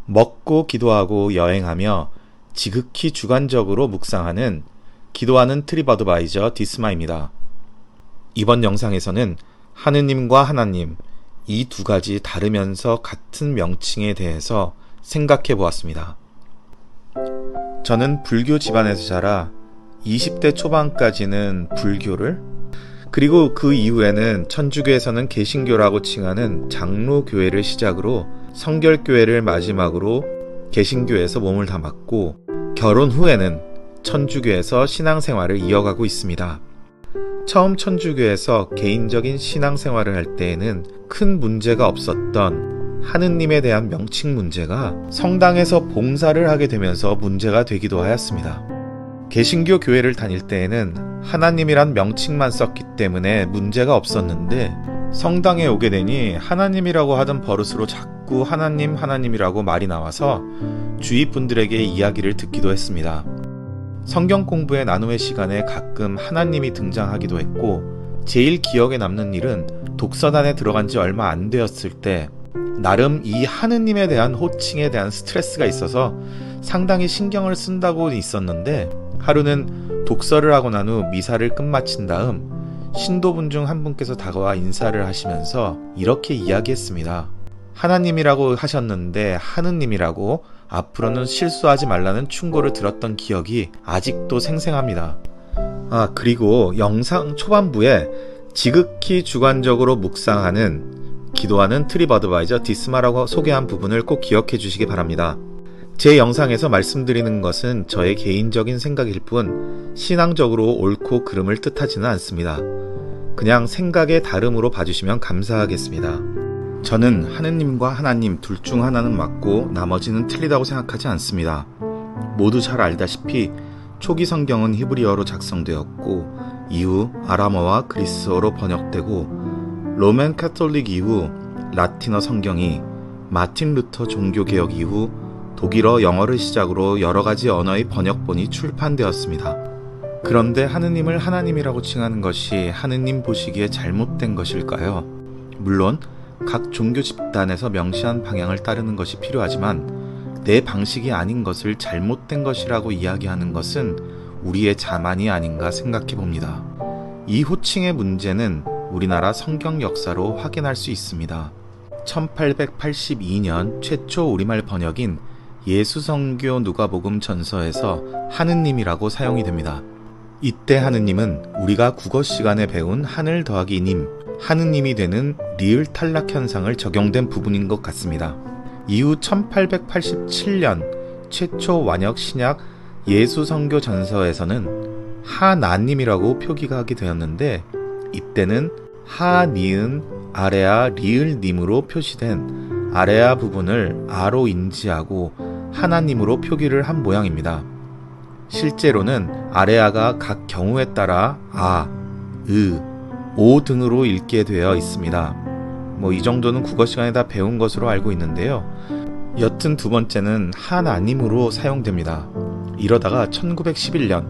먹고 기도하고 여행하며 지극히 주관적으로 묵상하는 기도하는 트립 어드바이저 디스마입니다. 이번 영상에서는 하느님과 하나님, 이 두 가지 다르면서 같은 명칭에 대해서 생각해 보았습니다. 저는 불교 집안에서 자라 20대 초반까지는 불교를, 그리고 그 이후에는 천주교에서는 개신교라고 칭하는 장로교회를 시작으로 성결교회를 마지막으로 개신교에서 몸을 담았고, 결혼 후에는 천주교에서 신앙생활을 이어가고 있습니다. 처음 천주교에서 개인적인 신앙생활을 할 때에는 큰 문제가 없었던 하느님에 대한 명칭 문제가 성당에서 봉사를 하게 되면서 문제가 되기도 하였습니다. 개신교 교회를 다닐 때에는 하나님이란 명칭만 썼기 때문에 문제가 없었는데, 성당에 오게 되니 하나님이라고 하던 버릇으로 자꾸 하나님이라고 말이 나와서 주위 분들에게 이야기를 듣기도 했습니다. 성경 공부의 나눔의 시간에 가끔 하나님이 등장하기도 했고, 제일 기억에 남는 일은 독서단에 들어간 지 얼마 안 되었을 때 나름 이 하느님에 대한 호칭에 대한 스트레스가 있어서 상당히 신경을 쓴다고 있었는데, 하루는 독서를 하고 난 후 미사를 끝마친 다음 신도분 중 한 분께서 다가와 인사를 하시면서 이렇게 이야기했습니다. 하나님이라고 하셨는데 하느님이라고, 앞으로는 실수하지 말라는 충고를 들었던 기억이 아직도 생생합니다. 그리고 영상 초반부에 지극히 주관적으로 묵상하는 기도하는 트립 어드바이저 디스마라고 소개한 부분을 꼭 기억해 주시기 바랍니다. 제 영상에서 말씀드리는 것은 저의 개인적인 생각일 뿐 신앙적으로 옳고 그름을 뜻하지는 않습니다. 그냥 생각의 다름으로 봐주시면 감사하겠습니다. 저는 하느님과 하나님 둘 중 하나는 맞고 나머지는 틀리다고 생각하지 않습니다. 모두 잘 알다시피 초기 성경은 히브리어로 작성되었고, 이후 아람어와 그리스어로 번역되고, 로맨 카톨릭 이후 라틴어 성경이, 마틴 루터 종교개혁 이후 독일어, 영어를 시작으로 여러 가지 언어의 번역본이 출판되었습니다. 그런데 하느님을 하나님이라고 칭하는 것이 하느님 보시기에 잘못된 것일까요? 물론 각 종교 집단에서 명시한 방향을 따르는 것이 필요하지만, 내 방식이 아닌 것을 잘못된 것이라고 이야기하는 것은 우리의 자만이 아닌가 생각해 봅니다. 이 호칭의 문제는 우리나라 성경 역사로 확인할 수 있습니다. 1882년 최초 우리말 번역인 예수성교 누가복음 전서에서 하느님이라고 사용이 됩니다. 이때 하느님은 우리가 국어 시간에 배운 하늘 더하기 님, 하느님이 되는 리을 탈락 현상을 적용된 부분인 것 같습니다. 이후 1887년 최초 완역 신약 예수성교 전서에서는 하나님이라고 표기가 하게 되었는데, 이때는 하, 니은, 아레아, 리을, 님으로 표시된 아레아 부분을 아로 인지하고 하나님으로 표기를 한 모양입니다. 실제로는 아레아가 각 경우에 따라 아, 의, 오 등으로 읽게 되어 있습니다. 이 정도는 국어 시간에 다 배운 것으로 알고 있는데요. 여튼 두 번째는 하나님으로 사용됩니다. 이러다가 1911년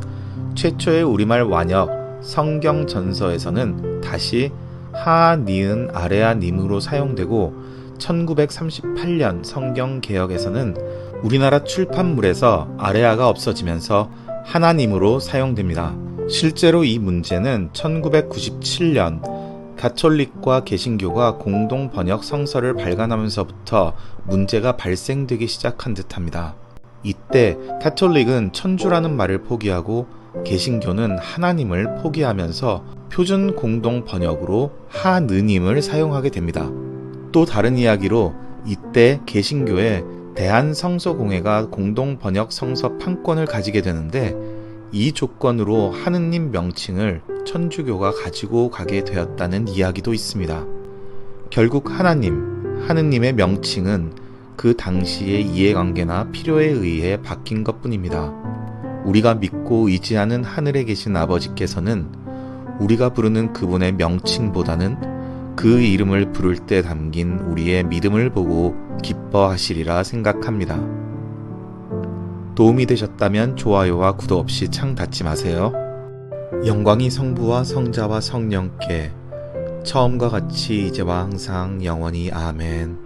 최초의 우리말 완역 성경 전서에서는 다시 하, 니은, 아레아, 님으로 사용되고, 1938년 성경 개역에서는 우리나라 출판물에서 아레아가 없어지면서 하나님으로 사용됩니다. 실제로 이 문제는 1997년 가톨릭과 개신교가 공동 번역 성서를 발간하면서부터 문제가 발생되기 시작한 듯합니다. 이때 가톨릭은 천주라는 말을 포기하고 개신교는 하나님을 포기하면서 표준 공동 번역으로 하느님을 사용하게 됩니다. 또 다른 이야기로 이때 개신교에 대한성서공회가 공동 번역 성서 판권을 가지게 되는데, 이 조건으로 하느님 명칭을 천주교가 가지고 가게 되었다는 이야기도 있습니다. 결국 하느님의 명칭은 그 당시의 이해관계나 필요에 의해 바뀐 것뿐입니다. 우리가 믿고 의지하는 하늘에 계신 아버지께서는 우리가 부르는 그분의 명칭보다는 그 이름을 부를 때 담긴 우리의 믿음을 보고 기뻐하시리라 생각합니다. 도움이 되셨다면 좋아요와 구독 없이 창 닫지 마세요. 영광이 성부와 성자와 성령께 처음과 같이 이제와 항상 영원히 아멘.